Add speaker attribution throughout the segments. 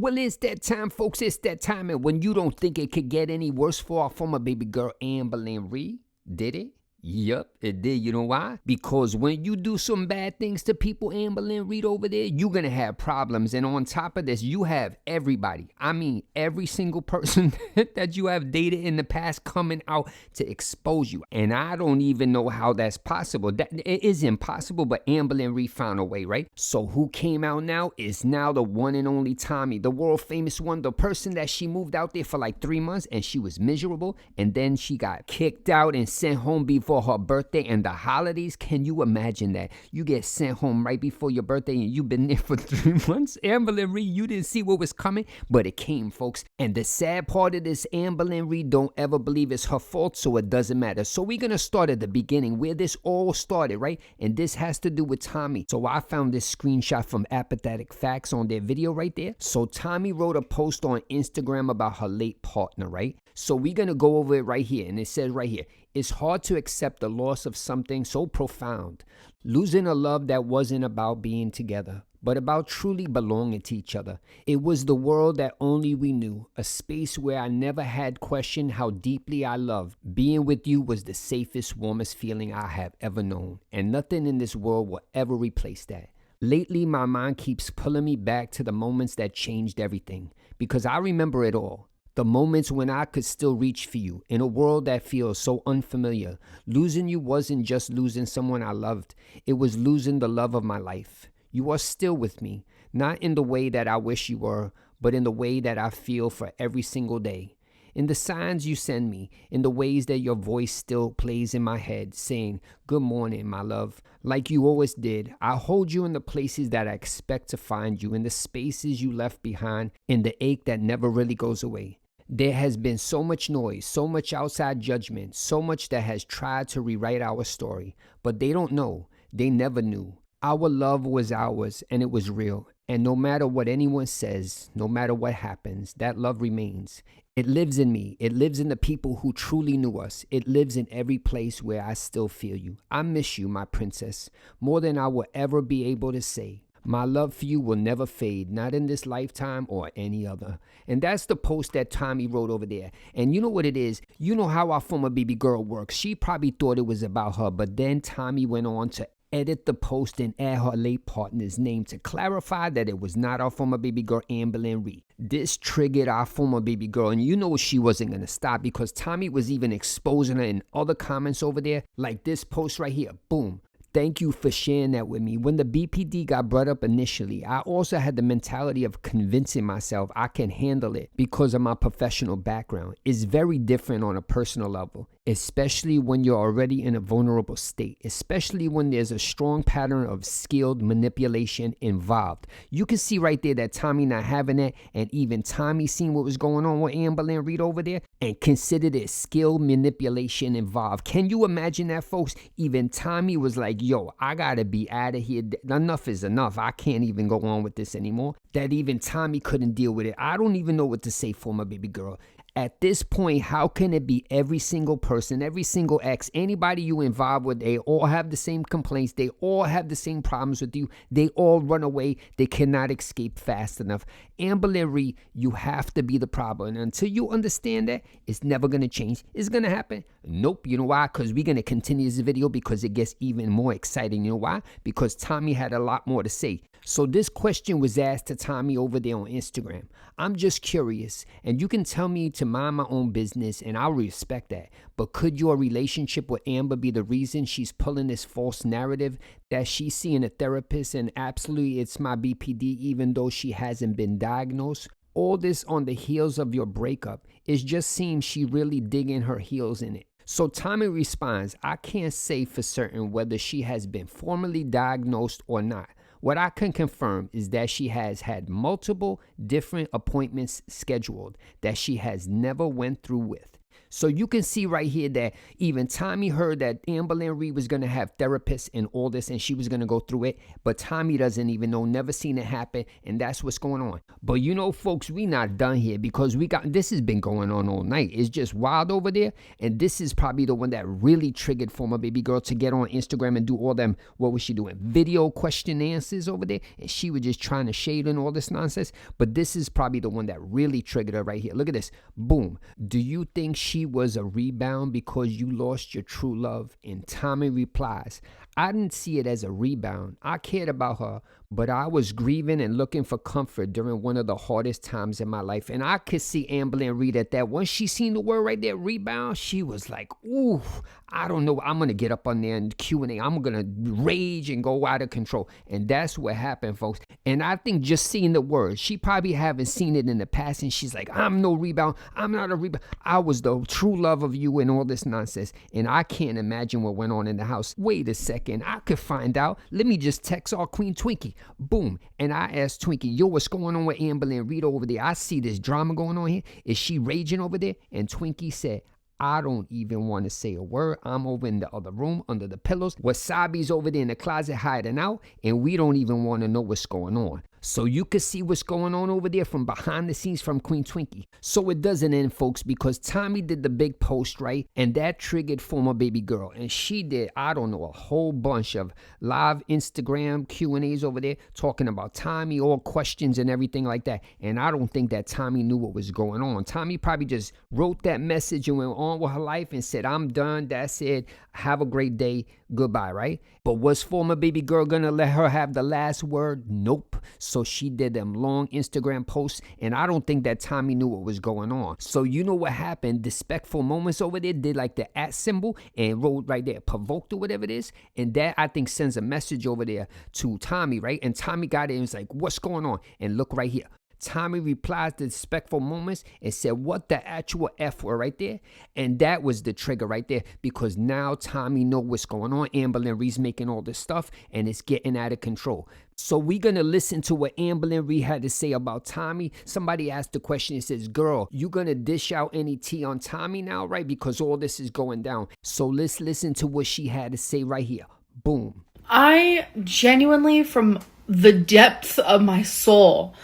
Speaker 1: Well, it's that time, folks. It's that time. And when you don't think it could get any worse for our former baby girl, Amberlynn, did it? Yup, it did. You know why? Because when you do some bad things to people, Amberlynn over there, you're going to have problems. And on top of this, you have everybody. I mean, every single person that you have dated in the past coming out to expose you. And I don't even know how that's possible. It is impossible, but Amberlynn found a way, right? So who came out now is now the one and only Tommy, the world famous one, the person that she moved out there for like 3 months and she was miserable. And then she got kicked out and sent home before her birthday and the holidays. Can you imagine that? You get sent home right before your birthday and you've been there for 3 months. Amberlynn, you didn't see what was coming, but it came, folks. And the sad part of this, Amberlynn don't ever believe it's her fault, so it doesn't matter. So we're gonna start at the beginning where this all started, right? And this has to do with Tommy. So I found this screenshot from Apathetic Faxx on their video right there. So Tommy wrote a post on Instagram about her late partner, right? So we're gonna go over it right here, and it says right here, it's hard to accept the loss of something so profound, losing a love that wasn't about being together, but about truly belonging to each other. It was the world that only we knew, a space where I never had questioned how deeply I loved. Being with you was the safest, warmest feeling I have ever known, and nothing in this world will ever replace that. Lately, my mind keeps pulling me back to the moments that changed everything, because I remember it all. The moments when I could still reach for you in a world that feels so unfamiliar. Losing you wasn't just losing someone I loved. It was losing the love of my life. You are still with me, not in the way that I wish you were, but in the way that I feel for every single day. In the signs you send me, in the ways that your voice still plays in my head, saying, "Good morning, my love." Like you always did, I hold you in the places that I expect to find you, in the spaces you left behind, in the ache that never really goes away. There has been so much noise, so much outside judgment, so much that has tried to rewrite our story. But they don't know. They never knew. Our love was ours, and it was real. And no matter what anyone says, no matter what happens, that love remains. It lives in me. It lives in the people who truly knew us. It lives in every place where I still feel you. I miss you, my princess, more than I will ever be able to say. My love for you will never fade, not in this lifetime or any other. And that's the post that Tommy wrote over there. And you know what it is? You know how our former baby girl works. She probably thought it was about her, but then Tommy went on to edit the post and add her late partner's name to clarify that it was not our former baby girl, Amberlynn. This triggered our former baby girl, and you know she wasn't going to stop because Tommy was even exposing her in other comments over there, like this post right here. Boom. Thank you for sharing that with me. When the BPD got brought up initially, I also had the mentality of convincing myself I can handle it because of my professional background. It's very different on a personal level, especially when you're already in a vulnerable state, especially when there's a strong pattern of skilled manipulation involved. You can see right there that Tommy not having that, and even Tommy seen what was going on with Amberlynn over there and considered it skilled manipulation involved. Can you imagine that, folks? Even Tommy was like, yo, I gotta be out of here. Enough is enough. I can't even go on with this anymore. That even Tommy couldn't deal with it. I don't even know what to say for my baby girl. At this point, how can it be every single person, every single ex, anybody you involved with, they all have the same complaints, they all have the same problems with you, they all run away, they cannot escape fast enough. Amberlynn, you have to be the problem. And until you understand that, it's never going to change. It's going to happen? Nope. You know why? Because we're going to continue this video because it gets even more exciting. You know why? Because Tommy had a lot more to say. So this question was asked to Tommy over there on Instagram. I'm just curious, and you can tell me to mind my own business, and I'll respect that. But could your relationship with Amber be the reason she's pulling this false narrative that she's seeing a therapist and absolutely it's my BPD even though she hasn't been diagnosed? All this on the heels of your breakup. It just seems she really digging her heels in it. So Tommy responds, I can't say for certain whether she has been formally diagnosed or not. What I can confirm is that she has had multiple different appointments scheduled that she has never went through with. So you can see right here that even Tommy heard that Amberlynn Reed was going to have therapists and all this, and she was going to go through it. But Tommy doesn't even know, never seen it happen, and that's what's going on. But you know, folks, we not done here, because this has been going on all night. It's just wild over there, and this is probably the one that really triggered former baby girl to get on Instagram and do all them, what was she doing? Video question answers over there, and she was just trying to shade and all this nonsense. But this is probably the one that really triggered her right here. Look at this. Boom. Do you think she was a rebound because you lost your true love? And Tommy replies, I didn't see it as a rebound. I cared about her, but I was grieving and looking for comfort during one of the hardest times in my life. And I could see Amberlynn Reed at that. Once she seen the word right there, rebound, she was like, ooh, I don't know. I'm going to get up on there and Q&A. I'm going to rage and go out of control. And that's what happened, folks. And I think just seeing the word, she probably haven't seen it in the past. And she's like, I'm no rebound. I'm not a rebound. I was the true love of you and all this nonsense. And I can't imagine what went on in the house. Wait a second. I could find out. Let me just text our Queen Twinkie. Boom. And I asked Twinkie, yo, what's going on with Amberlynn Reed over there? I see this drama going on here. Is she raging over there? And Twinkie said, I don't even want to say a word. I'm over in the other room under the pillows. Wasabi's over there in the closet hiding out, and we don't even want to know what's going on. So you can see what's going on over there from behind the scenes from Queen Twinkie. So it doesn't end, folks, because Tommy did the big post, right? And that triggered former baby girl. And she did, I don't know, a whole bunch of live Instagram Q&As over there talking about Tommy, all questions and everything like that. And I don't think that Tommy knew what was going on. Tommy probably just wrote that message and went on with her life and said, I'm done. That's it. Have a great day. Goodbye, right? But was former baby girl gonna let her have the last word? Nope. So she did them long Instagram posts, and I don't think that Tommy knew what was going on. So you know what happened? Dispekful Molments over there did like the @ symbol and wrote right there, provoked or whatever it is. And that, I think, sends a message over there to Tommy, right? And Tommy got it and was like, what's going on? And look right here. Tommy replies to Dispekful Molments and said, what the actual F word right there? And that was the trigger right there, because now Tommy know what's going on. Amberlynn Reed's making all this stuff, and it's getting out of control. So we're going to listen to what Amberlynn Reed had to say about Tommy. Somebody asked the question, it says, girl, you going to dish out any tea on Tommy now, right? Because all this is going down. So let's listen to what she had to say right here. Boom.
Speaker 2: I genuinely, from the depths of my soul,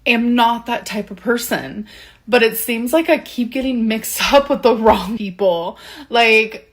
Speaker 2: am not that type of person, but it seems like I keep getting mixed up with the wrong people. Like,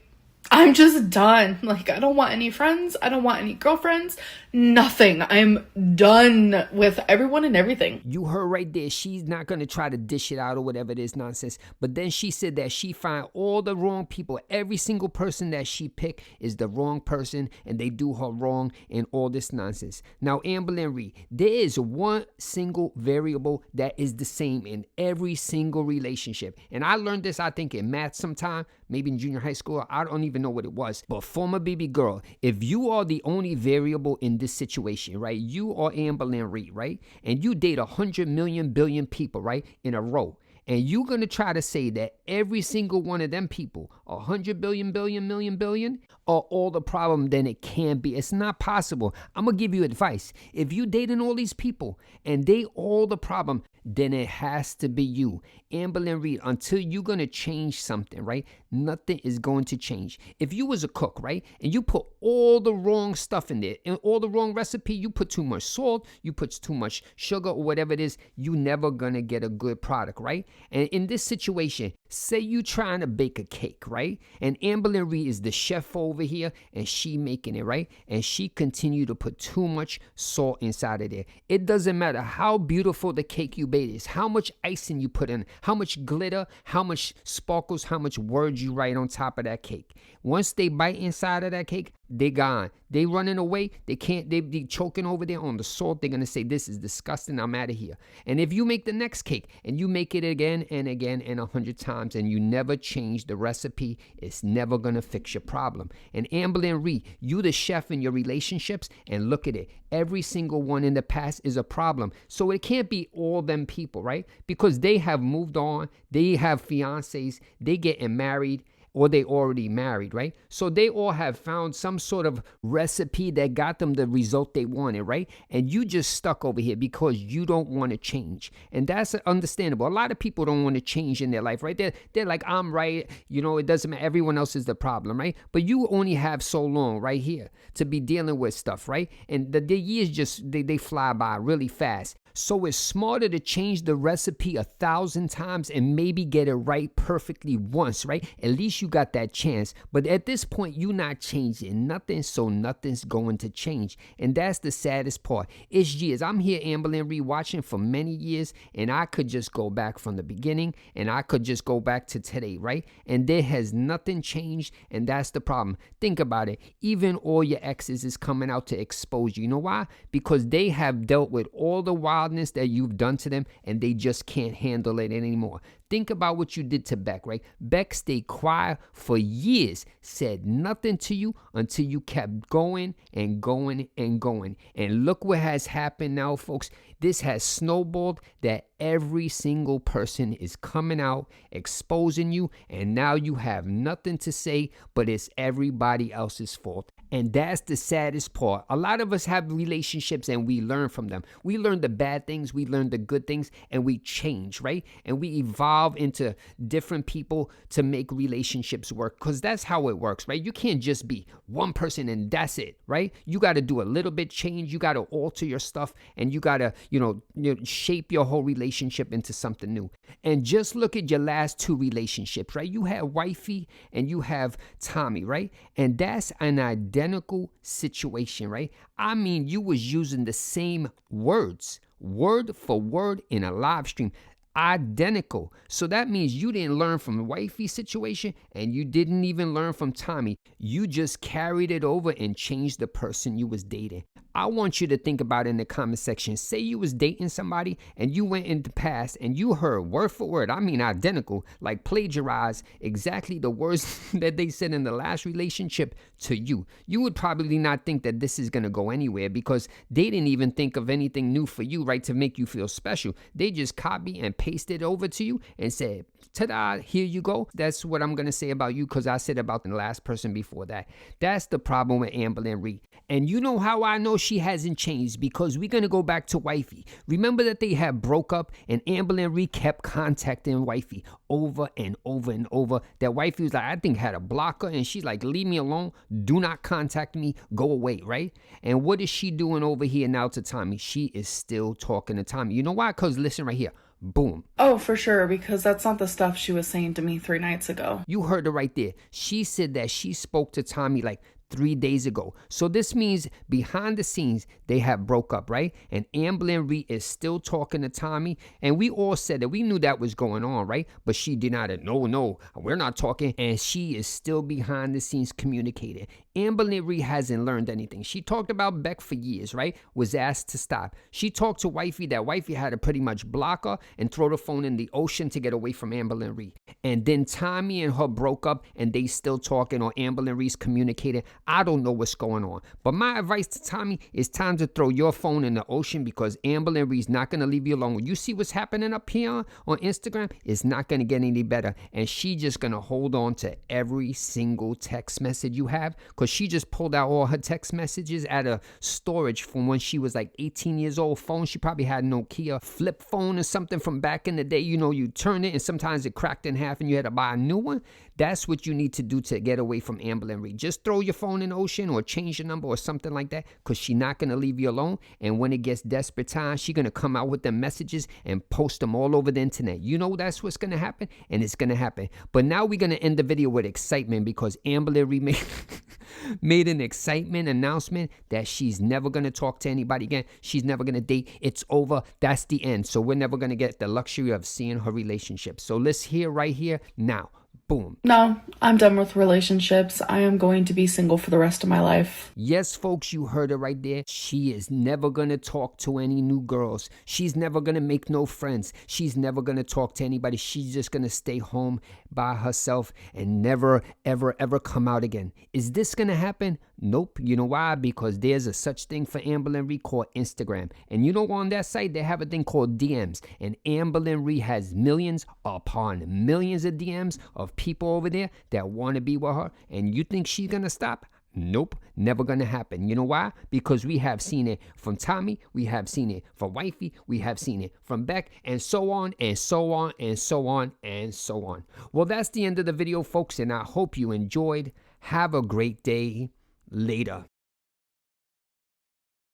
Speaker 2: I'm just done. Like, I don't want any friends. I don't want any girlfriends. Nothing. I'm done with everyone and everything.
Speaker 1: You heard right there. She's not going to try to dish it out or whatever it is nonsense. But then she said that she find all the wrong people. Every single person that she picked is the wrong person, and they do her wrong and all this nonsense. Now, Amberlynn Reed, there is one single variable that is the same in every single relationship. And I learned this, I think, in math sometime, maybe in junior high school. I don't even know what it was. But former baby girl, if you are the only variable in this situation, right? You are Amberlynn Reed, right? And you date 100 million billion people, right? In a row. And you're going to try to say that every single one of them people, 100 billion, billion, are all the problem, then it can't be. It's not possible. I'm going to give you advice. If you dating all these people and they all the problem, then it has to be you. Amberlynn Reed, until you're going to change something, right? Nothing is going to change. If you was a cook, right? And you put all the wrong stuff in there and all the wrong recipe, you put too much salt, you put too much sugar or whatever it is, you never going to get a good product, right? And in this situation, say you trying to bake a cake, right? And Amberlynn Reed is the chef over here and she making it, right? And she continue to put too much salt inside of there. It doesn't matter how beautiful the cake you bake is, how much icing you put in, how much glitter, how much sparkles, how much words you write on top of that cake. Once they bite inside of that cake, they gone. They running away. They can't. They choking over there on the salt. They're going to say, this is disgusting. I'm out of here. And if you make the next cake and you make it again and again and 100 times and you never change the recipe, it's never going to fix your problem. And Amberlynn Reed, you the chef in your relationships, and look at it. Every single one in the past is a problem. So it can't be all them people, right? Because they have moved on. They have fiancés. They getting married. or they already married, right? So they all have found some sort of recipe that got them the result they wanted, right? And you just stuck over here because you don't want to change. And that's understandable. A lot of people don't want to change in their life, right? They're like, I'm right. It doesn't matter. Everyone else is the problem, right? But you only have so long right here to be dealing with stuff, right? And the years just, they fly by really fast. So it's smarter to change the recipe 1,000 times and maybe get it right perfectly once, right? At least you got that chance. But at this point, you're not changing nothing, so nothing's going to change. And that's the saddest part. It's years. I'm here, Amberlynn, rewatching for many years, and I could just go back from the beginning, and I could just go back to today, right? And there has nothing changed, and that's the problem. Think about it. Even all your exes is coming out to expose you. You know why? Because they have dealt with all the wild that you've done to them, and they just can't handle it anymore. Think about what you did to Beck, right? Beck stayed quiet for years, said nothing to you until you kept going and going and going. And look what has happened now, folks. This has snowballed that every single person is coming out, exposing you, and now you have nothing to say, but it's everybody else's fault. And that's the saddest part. A lot of us have relationships and we learn from them. We learn the bad things, we learn the good things, and we change, right? And we evolve into different people to make relationships work, because that's how it works, right? You can't just be one person and that's it, right? You got to do a little bit change. You got to alter your stuff, and you got to, shape your whole relationship into something new. And just look at your last two relationships, right? You have Wifey and you have Tommy, right? And that's an identical situation, right? I mean, you was using the same words, word for word, in a live stream. Identical. So that means you didn't learn from the Wifey situation, and you didn't even learn from Tommy. You just carried it over and changed the person you was dating. I want you to think about it in the comment section. Say you was dating somebody and you went in the past and you heard word for word, I mean identical, like plagiarize exactly the words that they said in the last relationship to you. You would probably not think that this is going to go anywhere, because they didn't even think of anything new for you, right, to make you feel special. They just copy and paste it over to you and said, ta-da, here you go. That's what I'm going to say about you, because I said about the last person before that. That's the problem with Amberlynn Reed. And you know how I know she hasn't changed? Because we're going to go back to Wifey. Remember that they had broke up, and Amberlynn Reed kept contacting Wifey over and over and over. That Wifey was like, I think had a blocker, and she's like, leave me alone. Do not contact me. Go away, right? And what is she doing over here now to Tommy? She is still talking to Tommy. You know why? Because listen right here. Boom.
Speaker 2: Oh, for sure, because that's not the stuff she was saying to me 3 nights ago.
Speaker 1: You heard it right there. She said that she spoke to Tommy like 3 days ago. So this means behind the scenes, they have broke up, right? And Amberlynn Reed is still talking to Tommy. And we all said that we knew that was going on, right? But she denied it. No, we're not talking. And she is still behind the scenes communicating. Amberlynn Reed hasn't learned anything. She talked about Beck for years, right? Was asked to stop. She talked to Wifey that Wifey had to pretty much block her and throw the phone in the ocean to get away from Amberlynn Reed. And then Tommy and her broke up, and they still talking, or Amberlynn Reed's communicating. I don't know what's going on. But my advice to Tommy is time to throw your phone in the ocean, because Amberlynn Reed's not going to leave you alone. When you see what's happening up here on Instagram, it's not going to get any better. And she just going to hold on to every single text message you have, because she just pulled out all her text messages out of storage from when she was like 18 years old. Phone, she probably had no Nokia flip phone or something from back in the day. You turn it and sometimes it cracked in half and you had to buy a new one. That's what you need to do to get away from Amberlynn Reed. Just throw your phone in the ocean or change your number or something like that, because she's not going to leave you alone. And when it gets desperate time, she's going to come out with the messages and post them all over the internet. You know that's what's going to happen, and it's going to happen. But now we're going to end the video with excitement, because Amberlynn Reed made an excitement announcement that she's never going to talk to anybody again. She's never going to date. It's over. That's the end. So we're never going to get the luxury of seeing her relationship. So let's hear right here now. Boom.
Speaker 2: No, I'm done with relationships. I am going to be single for the rest of my life.
Speaker 1: Yes, folks, you heard it right there. She is never going to talk to any new girls. She's never going to make no friends. She's never going to talk to anybody. She's just going to stay home by herself and never, ever, ever come out again. Is this going to happen? Nope. You know why? Because there's a such thing for Amberlynn Reed called Instagram. And you know, on that site, they have a thing called DMs. And Amberlynn Reed has millions upon millions of DMs of people over there that want to be with her, and you think she's going to stop? Nope, never gonna happen. You know why? Because we have seen it from Tommy, we have seen it from Wifey, we have seen it from Beck, and so on, and so on, and so on, and so on. Well, that's the end of the video, folks, and I hope you enjoyed. Have a great day. Later.